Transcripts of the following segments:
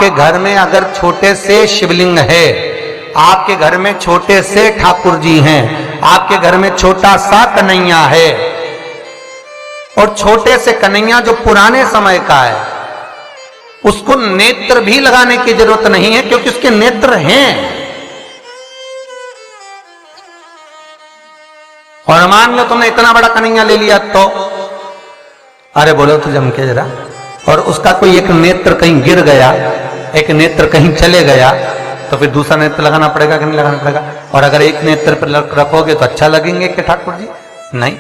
आपके घर में अगर छोटे से शिवलिंग है, आपके घर में छोटे से ठाकुर जी हैं, आपके घर में छोटा सा कन्हैया है, और छोटे से कन्हैया जो पुराने समय का है, उसको नेत्र भी लगाने की जरूरत नहीं है क्योंकि उसके नेत्र हैं। और मान लो तुमने इतना बड़ा कन्हैया ले लिया तो, अरे बोलो तो जम के जरा, और उसका कोई एक नेत्र कहीं गिर गया, एक नेत्र कहीं चले गया, तो फिर दूसरा नेत्र लगाना पड़ेगा कि नहीं लगाना पड़ेगा? और अगर एक नेत्र पर रखोगे तो अच्छा लगेंगे कि ठाकुर जी? नहीं।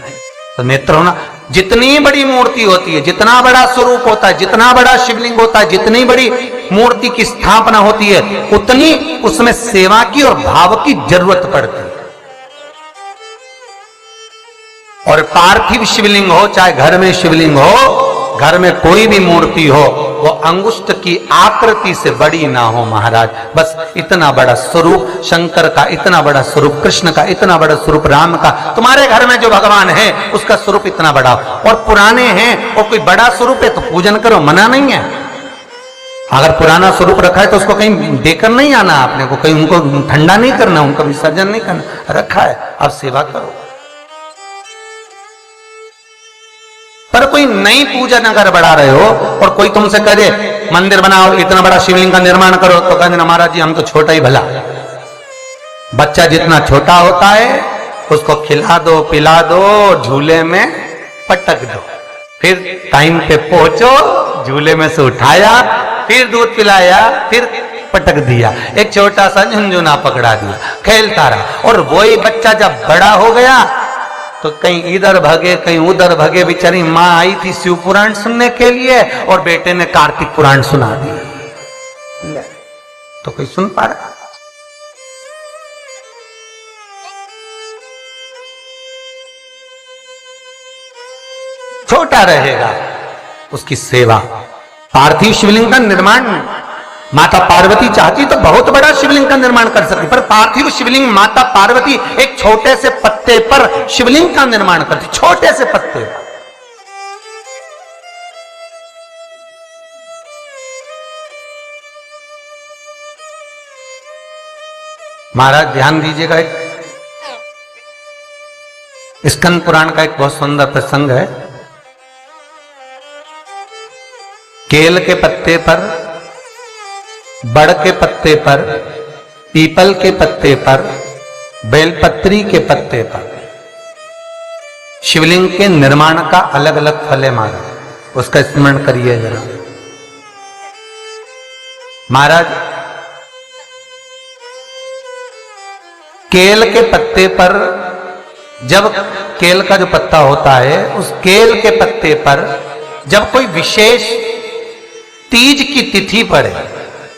तो नेत्र होना, जितनी बड़ी मूर्ति होती है, जितना बड़ा स्वरूप होता है, जितना बड़ा शिवलिंग होता है, जितनी बड़ी मूर्ति की स्थापना होती है, उतनी उसमें सेवा की और भाव की जरूरत पड़ती है। और पार्थिव शिवलिंग हो, चाहे घर में शिवलिंग हो, घर में कोई भी मूर्ति हो, वो अंगुष्ठ की आकृति से बड़ी ना हो महाराज। बस इतना बड़ा स्वरूप शंकर का, इतना बड़ा स्वरूप कृष्ण का, इतना बड़ा स्वरूप राम का, तुम्हारे घर में जो भगवान है उसका स्वरूप इतना बड़ा हो। और पुराने हैं और कोई बड़ा स्वरूप है तो पूजन करो, मना नहीं है। अगर पुराना स्वरूप रखा है तो उसको कहीं देकर नहीं आना आपने को, कहीं उनको ठंडा नहीं करना, उनका विसर्जन नहीं करना, रखा है आप सेवा करो। पर कोई नई पूजन अगर बढ़ा रहे हो और कोई तुमसे करे मंदिर बनाओ, इतना बड़ा शिवलिंग का निर्माण करो, तो कहते ना महाराज जी हम तो छोटा ही भला। बच्चा जितना छोटा होता है उसको खिला दो, पिला दो, झूले में पटक दो, फिर टाइम पे पहुंचो, झूले में से उठाया, फिर दूध पिलाया, फिर पटक दिया, एक छोटा सा झुनझुना पकड़ा दिया, खेलता रहा। और वही बच्चा जब बड़ा हो गया तो कहीं इधर भगे कहीं उधर भगे, बेचारी माँ आई थी शिव पुराण सुनने के लिए और बेटे ने कार्तिक पुराण सुना दिया, तो कोई सुन पा रहा? छोटा रहेगा उसकी सेवा। पार्थिव शिवलिंग का निर्माण माता पार्वती चाहती तो बहुत बड़ा शिवलिंग का निर्माण कर सकती, पर पार्थिव शिवलिंग माता पार्वती एक छोटे से पत्ते पर शिवलिंग का निर्माण करती, छोटे से पत्ते पर। महाराज ध्यान दीजिएगा, एक स्कंद पुराण का एक बहुत सुंदर प्रसंग है। केल के पत्ते पर, बड़ के पत्ते पर, पीपल के पत्ते पर, बेलपत्री के पत्ते पर शिवलिंग के निर्माण का अलग अलग फल है महाराज, उसका स्मरण करिए जरा। महाराज केल के पत्ते पर, जब केल का जो पत्ता होता है उस केल के पत्ते पर जब कोई विशेष तीज की तिथि पड़े,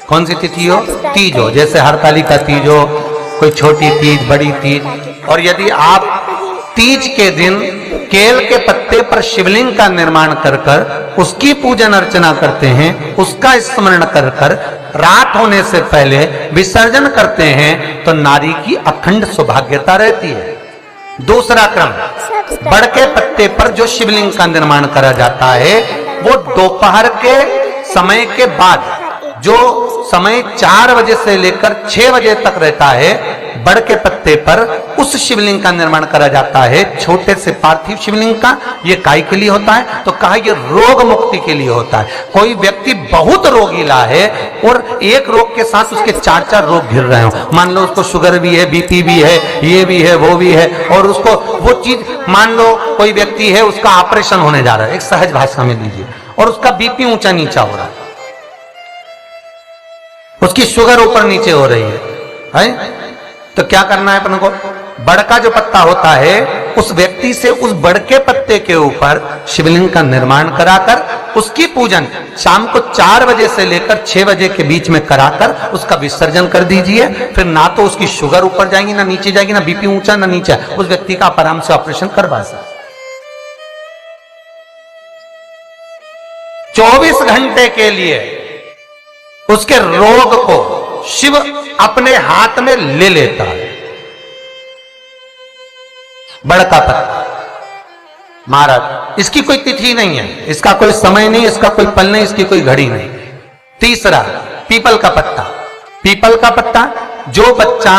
कौन सी तिथि हो? तीज हो, जैसे हरतालिका तीज हो, कोई छोटी तीज, बड़ी तीज, और यदि आप तीज के दिन केल के पत्ते पर शिवलिंग का निर्माण कर कर उसकी पूजन अर्चना करते हैं, उसका स्मरण कर कर रात होने से पहले विसर्जन करते हैं, तो नारी की अखंड सौभाग्यता रहती है। दूसरा क्रम, बड़ के पत्ते पर जो शिवलिंग का निर्माण करा जाता है वो दोपहर के समय के बाद, जो समय 4 बजे से लेकर 6 बजे तक रहता है, बड़ के पत्ते पर उस शिवलिंग का निर्माण करा जाता है, छोटे से पार्थिव शिवलिंग का। ये काय के लिए होता है? तो कहा ये रोग मुक्ति के लिए होता है। कोई व्यक्ति बहुत रोगीला है और एक रोग के साथ उसके 4-4 रोग घिर रहे हो, मान लो उसको शुगर भी है, बीपी भी है, ये भी है, वो भी है, और उसको वो चीज, मान लो कोई व्यक्ति है उसका ऑपरेशन होने जा रहा है, एक सहज भाषा में लीजिए, और उसका बीपी ऊंचा नीचा हो रहा है, उसकी शुगर ऊपर नीचे हो रही है, तो क्या करना है अपन को? बड़ का जो पत्ता होता है उस व्यक्ति से उस बड़ के पत्ते के ऊपर शिवलिंग का निर्माण कराकर उसकी पूजन शाम को 4 बजे से लेकर 6 बजे के बीच में कराकर उसका विसर्जन कर दीजिए। फिर ना तो उसकी शुगर ऊपर जाएगी ना नीचे जाएगी, ना बीपी ऊंचा ना नीचा, उस व्यक्ति का आप आराम से ऑपरेशन करवा सकते। 24 घंटे के लिए उसके रोग को शिव अपने हाथ में ले लेता है। बड़का पत्ता महाराज, इसकी कोई तिथि नहीं है, इसका कोई समय नहीं, इसका कोई पल नहीं, इसकी कोई घड़ी नहीं। तीसरा, पीपल का पत्ता, पीपल का पत्ता। जो बच्चा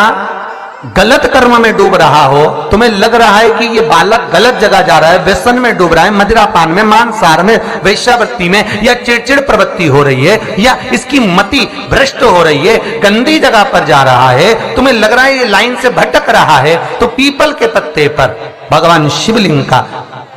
गलत कर्म में डूब रहा हो, तुम्हें लग रहा है कि ये बालक गलत जगह जा रहा है, व्यसन में डूब रहा है, मदिरापान में, मांसाहार में, वेश्यावृत्ति में, या चिड़चिड़ प्रवृत्ति हो रही है, या इसकी मति भ्रष्ट हो रही है, गंदी जगह पर जा रहा है, तुम्हें लग रहा है ये लाइन से भटक रहा है, तो पीपल के पत्ते पर भगवान शिवलिंग का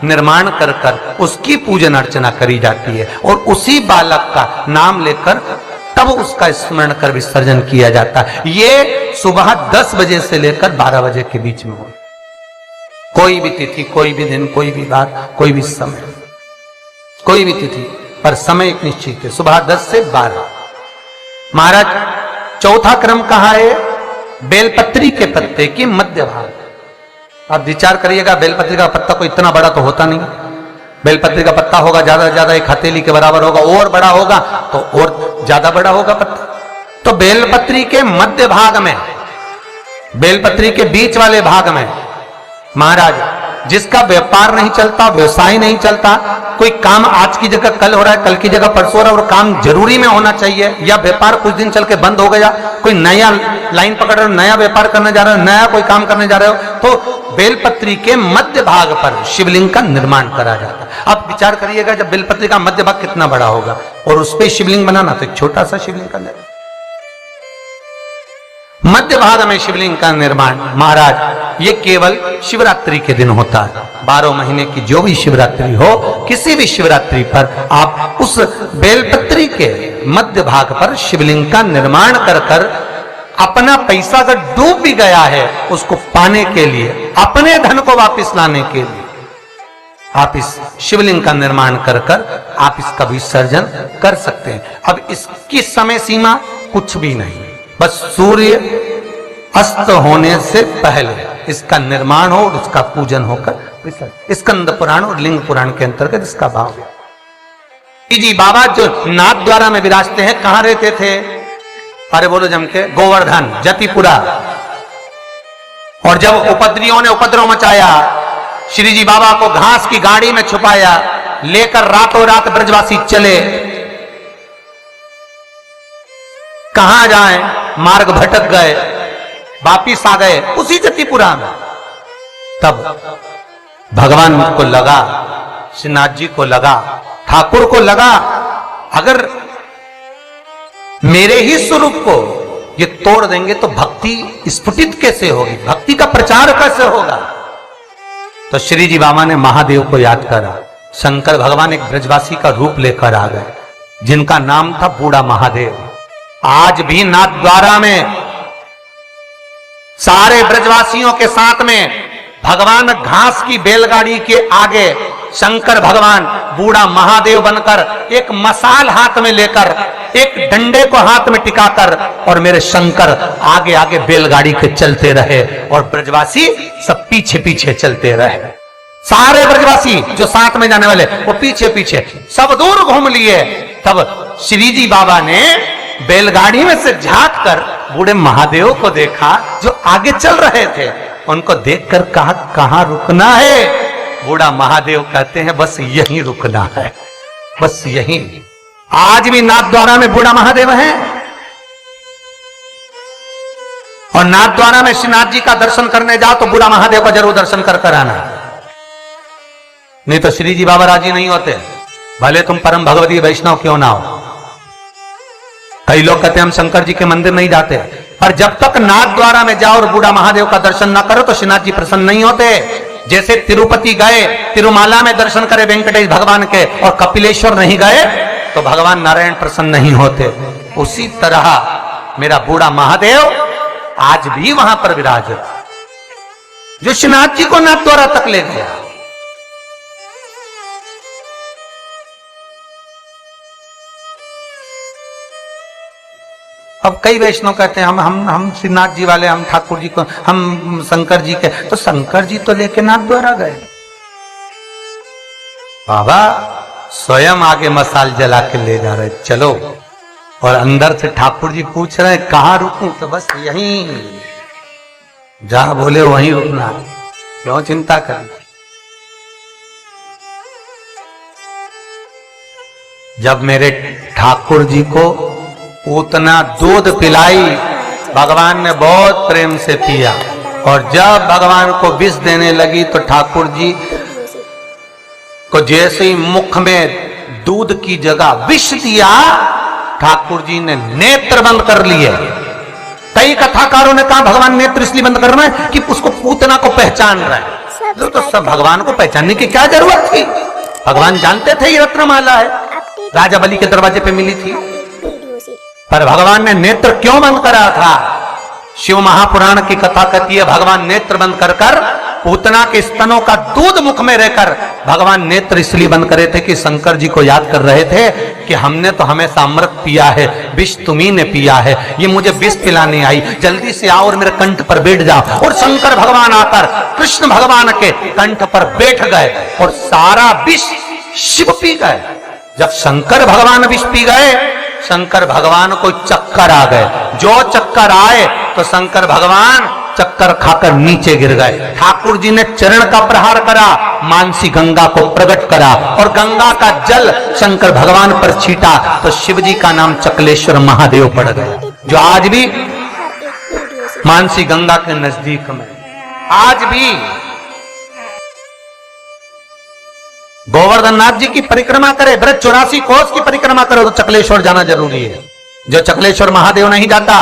निर्माण कर कर उसकी पूजन अर्चना करी जाती है, और उसी बालक का नाम लेकर तब उसका स्मरण कर विसर्जन किया जाता है। ये सुबह 10 बजे से लेकर 12 बजे के बीच में हो, कोई भी तिथि, कोई भी दिन, कोई भी बात, कोई भी समय, कोई भी तिथि पर समय एक निश्चित है, सुबह 10 से 12। महाराज चौथा क्रम कहा है? बेलपत्री के पत्ते की मध्य भाग। आप विचार करिएगा, बेलपत्री का पत्ता कोई इतना बड़ा तो होता नहीं, बेलपत्री का पत्ता होगा ज्यादा से ज्यादा एक हथेली के बराबर होगा, और बड़ा होगा तो और ज्यादा बड़ा होगा पत्ता। तो बेलपत्री के मध्य भाग में, बेलपत्री के बीच वाले भाग में महाराज जिसका व्यापार नहीं चलता, व्यवसाय नहीं चलता, कोई काम आज की जगह कल हो रहा है, कल की जगह परसों हो रहा है, और काम जरूरी में होना चाहिए, या व्यापार कुछ दिन चल के बंद हो गया, कोई नया लाइन पकड़ रहे हो, नया व्यापार करने जा रहे हो, नया कोई काम करने जा रहे हो, तो बेलपत्री के मध्य भाग पर शिवलिंग का निर्माण करा जाता है। अब विचार करिएगा, जब बेलपत्री का मध्य भाग कितना बड़ा होगा, और उस पर शिवलिंग बनाना, तो एक छोटा सा शिवलिंग का निर्माण। मध्य भाग में शिवलिंग का निर्माण महाराज ये केवल शिवरात्रि के दिन होता है। 12 महीने की जो भी शिवरात्रि हो, किसी भी शिवरात्रि पर आप उस बेलपत्री के मध्य भाग पर शिवलिंग का निर्माण कर कर अपना पैसा अगर डूब भी गया है, उसको पाने के लिए, अपने धन को वापस लाने के लिए आप इस शिवलिंग का निर्माण कर कर आप इसका विसर्जन कर सकते हैं। अब इसकी समय सीमा कुछ भी नहीं, बस सूर्य अस्त होने से पहले इसका निर्माण हो और उसका पूजन होकर। स्कंद पुराण और लिंग पुराण के अंतर्गत इसका भाव है। जी बाबा जो नाथ द्वारा में विराजते हैं, कहां रहते थे? अरे बोलो जम के, गोवर्धन, जतिपुरा। और जब उपद्रवियों ने उपद्रव मचाया, श्री जी बाबा को घास की गाड़ी में छुपाया, लेकर रातों रात ब्रजवासी चले। कहां जाएं, मार्ग भटक गए, वापिस आ गए उसी जतिपुरा में। तब भगवान को लगा, श्रीनाथ जी को लगा, ठाकुर को लगा, अगर मेरे ही स्वरूप को ये तोड़ देंगे तो भक्ति स्फुटित कैसे होगी, भक्ति का प्रचार कैसे होगा? तो श्री जी बाबा ने महादेव को याद करा। शंकर भगवान एक ब्रजवासी का रूप लेकर आ गए, जिनका नाम था बूढ़ा महादेव। आज भी नाथ द्वारा में सारे ब्रजवासियों के साथ में भगवान घास की बैलगाड़ी के आगे शंकर भगवान बूढ़ा महादेव बनकर एक मसाल हाथ में लेकर, एक डंडे को हाथ में टिकाकर, और मेरे शंकर आगे आगे बैलगाड़ी के चलते रहे और ब्रजवासी सब पीछे पीछे चलते रहे। सारे ब्रजवासी जो साथ में जाने वाले वो पीछे पीछे सब दूर घूम लिए। तब श्री जी बाबा ने बैलगाड़ी में से झांक कर बूढ़े महादेव को देखा जो आगे चल रहे थे। उनको देखकर कहा, कहां रुकना है? बूढ़ा महादेव कहते हैं, बस यहीं रुकना है, बस यहीं। आज भी नाथ द्वारा में बूढ़ा महादेव है, और नाथ द्वारा में श्रीनाथ जी का दर्शन करने जाओ तो बूढ़ा महादेव का जरूर दर्शन कर कर आना, नहीं तो श्री जी बाबा राजी नहीं होते, भले तुम परम भगवती वैष्णव क्यों ना हो। कई लोग कहते हैं हम शंकर जी के मंदिर नहीं जाते, पर जब तक नाथ द्वारा में जाओ और बूढ़ा महादेव का दर्शन ना करो तो श्रीनाथ जी प्रसन्न नहीं होते। जैसे तिरुपति गए, तिरुमाला में दर्शन करे वेंकटेश भगवान के, और कपिलेश्वर नहीं गए तो भगवान नारायण प्रसन्न नहीं होते। उसी तरह मेरा बूढ़ा महादेव आज भी वहां पर विराज, जो श्रीनाथ जी को नाथ द्वारा तक ले गया। अब कई वैष्णव कहते हैं हम श्रीनाथ जी वाले, हम ठाकुर जी को, हम शंकर जी के, तो शंकर जी तो लेके नाथ द्वारा गए। बाबा स्वयं आगे मसाल जला के ले जा रहे, चलो। और अंदर से ठाकुर जी पूछ रहे हैं कहां रुकूं, तो बस यहीं, जहां बोले वहीं रुकना, क्यों चिंता करना। जब मेरे ठाकुर जी को उतना दूध पिलाई, भगवान ने बहुत प्रेम से पिया। और जब भगवान को विष देने लगी तो ठाकुर जी को जैसे ही मुख में दूध की जगह विष दिया, ठाकुर जी ने नेत्र बंद कर लिए। कई कथाकारों ने कहा भगवान नेत्र इसलिए बंद कर रहे हैं कि उसको पूतना को पहचान रहा है। तो सब भगवान को पहचानने की क्या जरूरत थी? भगवान जानते थे ये रत्नमाला है, राजा बलि के दरवाजे पे मिली थी। पर भगवान ने नेत्र क्यों बंद करा था? शिव महापुराण की कथा कहती है भगवान नेत्र बंद कर कर पूतना के स्तनों का दूध मुख में रहकर भगवान नेत्र इसलिए बंद करे थे कि शंकर जी को याद कर रहे थे कि हमने तो हमेशा अमृत पिया है, विष तुम्ही ने पिया है, ये मुझे विष पिलाने आई, जल्दी से आओ और मेरे कंठ पर बैठ जाओ। और शंकर भगवान आकर कृष्ण भगवान के कंठ पर बैठ गए और सारा विष शिव पी गए। जब शंकर भगवान विष पी गए, शंकर भगवान को चक्कर आ गए। जो चक्कर आए तो शंकर भगवान चक्कर खाकर नीचे गिर गए। ठाकुर जी ने चरण का प्रहार करा, मानसी गंगा को प्रकट करा और गंगा का जल शंकर भगवान पर छीटा तो शिव जी का नाम चकलेश्वर महादेव पड़ गया, जो आज भी मानसी गंगा के नजदीक में। आज भी गोवर्धन नाथ जी की परिक्रमा करे, ब्रज 84 कोस की परिक्रमा करे तो चकलेश्वर जाना जरूरी है। जो चकलेश्वर महादेव नहीं जाता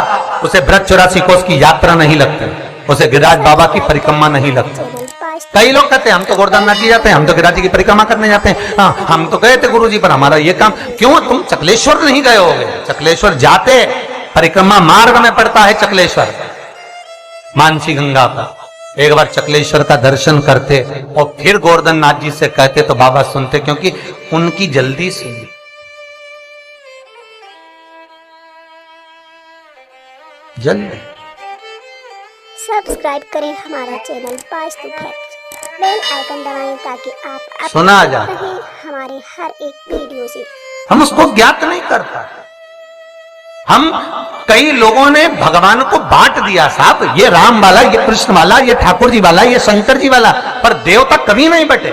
उसे ब्रज 84 कोस की यात्रा नहीं लगती, उसे गिरिराज बाबा की परिक्रमा नहीं लगती। कई लोग कहते हैं हम तो गोवर्धन नाथ जी जाते हैं, हम तो गिरिराज जी की परिक्रमा करने जाते हैं। हाँ, हम तो गए थे गुरु जी पर, हमारा ये काम। क्यों तुम चकलेश्वर नहीं गए होगे? चकलेश्वर जाते, परिक्रमा मार्ग में पड़ता है चकलेश्वर, मानसी गंगा का। एक बार चकलेश्वर का दर्शन करते और फिर गोवर्धन नाथ जी से कहते तो बाबा सुनते, क्योंकि उनकी जल्दी सुनी। जल्दी सब्सक्राइब करें हमारा channel Vastu fact, bell icon दबाएं ताकि आप सुना जा हमारे हर एक वीडियो से। हम उसको ज्ञात नहीं करता। हम कई लोगों ने भगवान को बांट दिया, साहब ये राम वाला, ये कृष्ण वाला, ये ठाकुर जी वाला, ये शंकर जी वाला, पर देवता कभी नहीं बटे।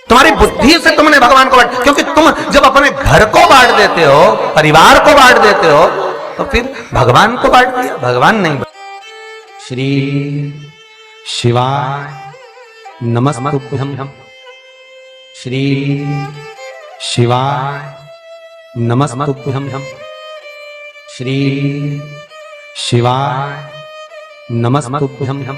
तुम्हारी बुद्धि से तुमने भगवान को बांट, क्योंकि तुम जब अपने घर को बांट देते हो, परिवार को बांट देते हो, तो फिर भगवान को बांट दिया, भगवान नहीं बांट। श्री शिवाय नमस्तुभ्यं, श्री शिवाय नमस्तुभ्यं, श्री शिवाय नमस्तुभ्यं।